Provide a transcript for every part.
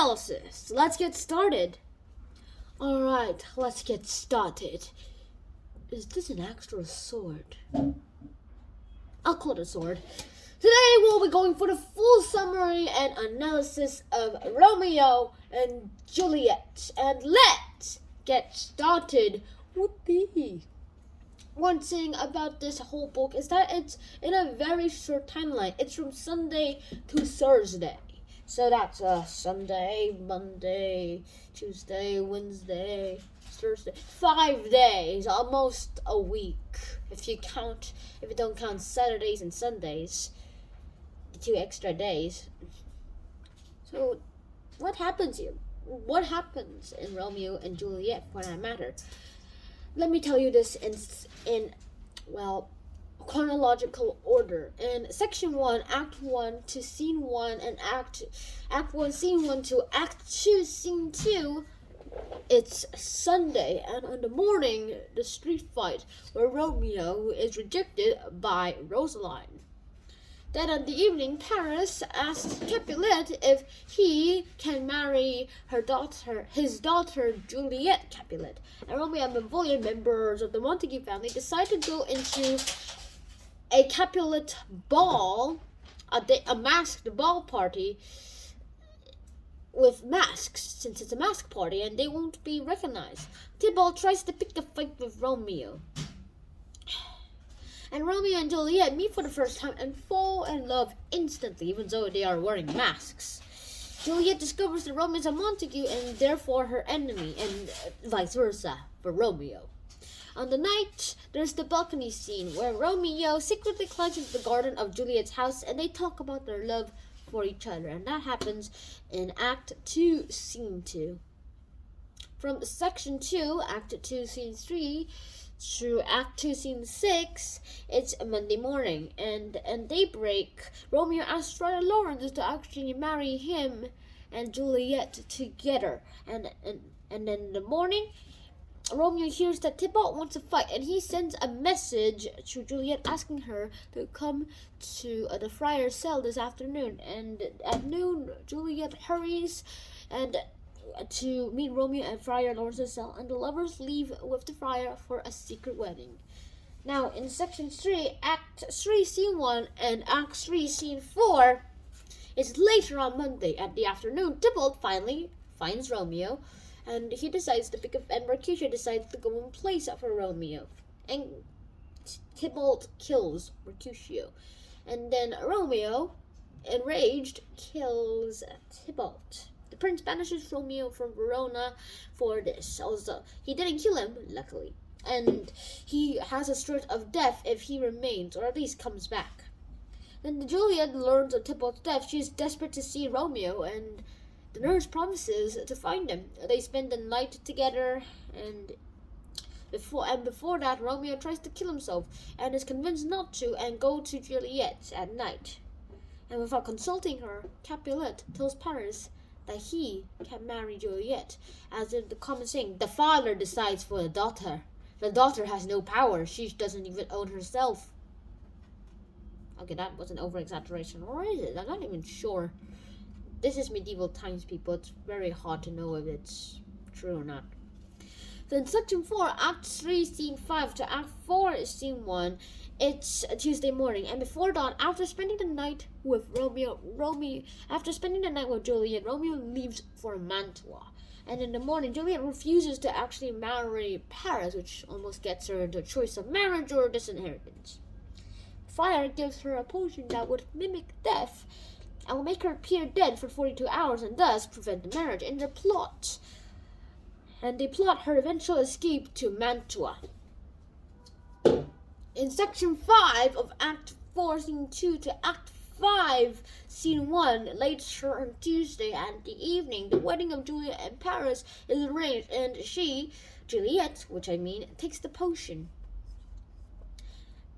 analysis. Let's get started. Alright, let's get started. Is this an actual sword? I'll call it a sword. Today we'll be going for the full summary and analysis of Romeo and Juliet. And let's get started. Whoopee. One thing about this whole book is that it's in a very short timeline. It's from Sunday to Thursday. So that's Sunday, Monday, Tuesday, Wednesday, Thursday. 5 days, almost a week. If you don't count Saturdays and Sundays, the 2 extra days. So what happens here? What happens in Romeo and Juliet, for that matter? Let me tell you this in chronological order. In section 1, act 1 to scene 1, and act 1, scene 1 to act 2, scene 2, it's Sunday, and in the morning, the street fight where Romeo is rejected by Rosaline. Then in the evening, Paris asks Capulet if he can marry his daughter Juliet Capulet. And Romeo and Benvolio, members of the Montague family, decide to go into a Capulet ball, a masked ball party with masks, since it's a mask party and they won't be recognized. Tybalt tries to pick a fight with Romeo. And Romeo and Juliet meet for the first time and fall in love instantly, even though they are wearing masks. Juliet discovers that Romeo is a Montague and therefore her enemy, and vice versa for Romeo. On the night, there's the balcony scene where Romeo secretly climbs into the garden of Juliet's house and they talk about their love for each other. And that happens in Act 2, Scene 2. From Section 2, Act 2, Scene 3, to Act 2, Scene 6, it's a Monday morning, and daybreak, Romeo asks Friar Lawrence to actually marry him and Juliet together. And then in the morning, Romeo hears that Tybalt wants to fight, and he sends a message to Juliet asking her to come to the friar's cell this afternoon. And at noon, Juliet hurries and to meet Romeo at Friar Lawrence's cell, and the lovers leave with the friar for a secret wedding. Now, in Section 3, Act 3, Scene 1, and Act 3, Scene 4, it's later on Monday at the afternoon. Tybalt finally finds Romeo, and he decides to pick up, and Mercutio decides to go in place for Romeo. And Tybalt kills Mercutio. And then Romeo, enraged, kills Tybalt. The prince banishes Romeo from Verona for this. Also, he didn't kill him, luckily. And he has a threat of death if he remains, or at least comes back. Then Juliet learns of Tybalt's death. She is desperate to see Romeo, and the nurse promises to find him. They spend the night together, and before that, Romeo tries to kill himself, and is convinced not to, and go to Juliet at night. And without consulting her, Capulet tells Paris that he can marry Juliet, as in the common saying, the father decides for the daughter. The daughter has no power. She doesn't even own herself. Okay, that was an over-exaggeration, or is it? I'm not even sure. This is medieval times, people. It's very hard to know if it's true or not. Then Section 4, Act 3, Scene 5 to Act 4, Scene 1. It's a Tuesday morning, and before dawn, after spending the night with Juliet, Romeo leaves for Mantua. And in the morning, Juliet refuses to actually marry Paris, which almost gets her into a choice of marriage or disinheritance. Friar gives her a potion that would mimic death and will make her appear dead for 42 hours and thus prevent the marriage. And they plot her eventual escape to Mantua. In Section 5 of Act 4, Scene 2 to Act 5, Scene 1, later on Tuesday at the evening, the wedding of Juliet and Paris is arranged, and Juliet, takes the potion.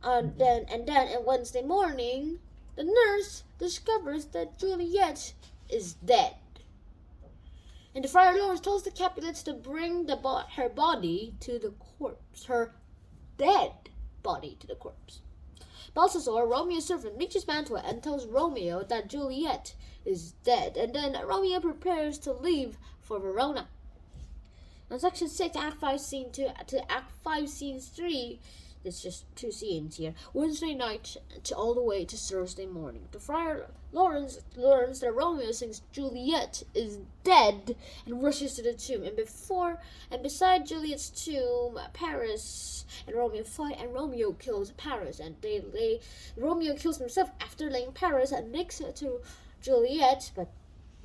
Then on Wednesday morning, the nurse discovers that Juliet is dead. And the Friar Lawrence tells the Capulets to bring her body to the corpse, her dead body to the corpse. Balthazar, Romeo's servant, reaches Mantua and tells Romeo that Juliet is dead, and then Romeo prepares to leave for Verona. Now, Section 6, Act 5, Scene 2 to Act 5, Scene 3, there's just 2 scenes here. Wednesday night all the way to Thursday morning. The friar Lawrence learns that Romeo thinks Juliet is dead and rushes to the tomb. And beside Juliet's tomb, Paris and Romeo fight, and Romeo kills Paris. And Romeo kills himself after laying Paris next to Juliet, but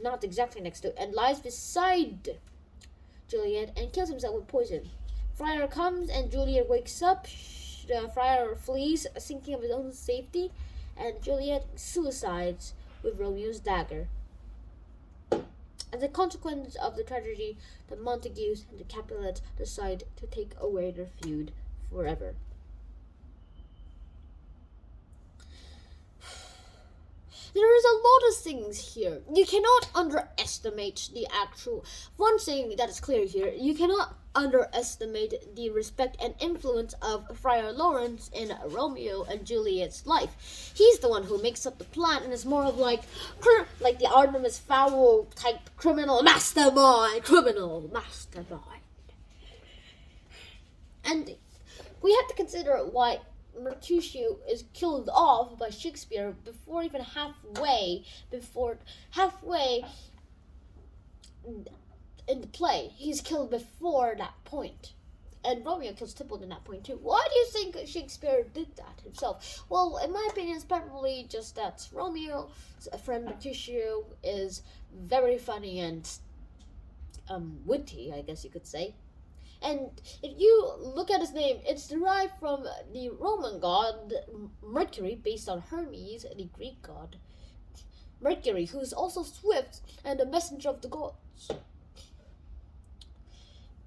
not exactly next to, and lies beside Juliet and kills himself with poison. Friar comes and Juliet wakes up. The friar flees, thinking of his own safety, and Juliet suicides with Romeo's dagger. As a consequence of the tragedy, the Montagues and the Capulets decide to take away their feud forever. There is a lot of things here. You cannot underestimate the actual... One thing that is clear here, you cannot underestimate the respect and influence of Friar Lawrence in Romeo and Juliet's life. He's the one who makes up the plan and is more of like the Artemis Fowl type criminal mastermind. And we have to consider why Mercutio is killed off by Shakespeare before even halfway in the play. He's killed before that point. And Romeo kills Tybalt in that point too. Why do you think Shakespeare did that himself? Well, in my opinion, it's probably just that Romeo's friend Mercutio is very funny and witty, I guess you could say. And if you look at his name, it's derived from the Roman god Mercury, based on Hermes, the Greek god Mercury, who is also swift and a messenger of the gods.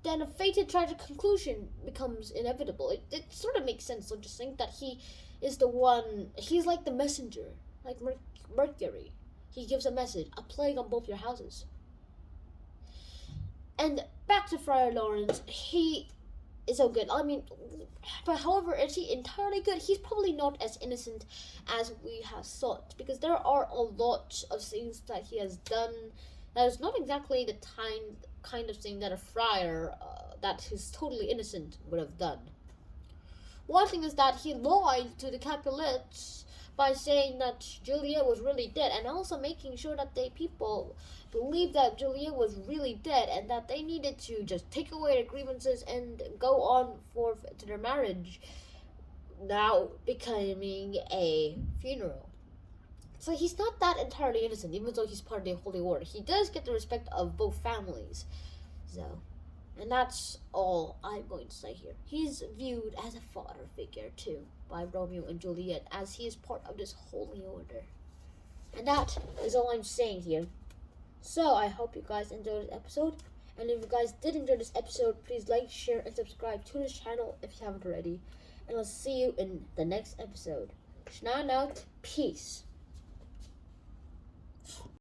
Then a fated tragic conclusion becomes inevitable. It sort of makes sense, don't you think, that he is the one, he's like the messenger, like Mercury. He gives a message, a plague on both your houses. And back to Friar Lawrence, he is so good. I mean, but however, is he entirely good? He's probably not as innocent as we have thought, because there are a lot of things that he has done that is not exactly the kind of thing that a friar that is totally innocent would have done. One thing is that he lied to the Capulets by saying that Juliet was really dead, and also making sure that people believed that Juliet was really dead and that they needed to just take away their grievances and go on forth to their marriage, now becoming a funeral. So he's not that entirely innocent, even though he's part of the Holy Order. He does get the respect of both families. So, and that's all I'm going to say here. He's viewed as a father figure too by Romeo and Juliet, as he is part of this Holy Order. And that is all I'm saying here. So I hope you guys enjoyed this episode. And if you guys did enjoy this episode, please like, share, and subscribe to this channel if you haven't already. And I'll see you in the next episode. Schnaun out. Peace.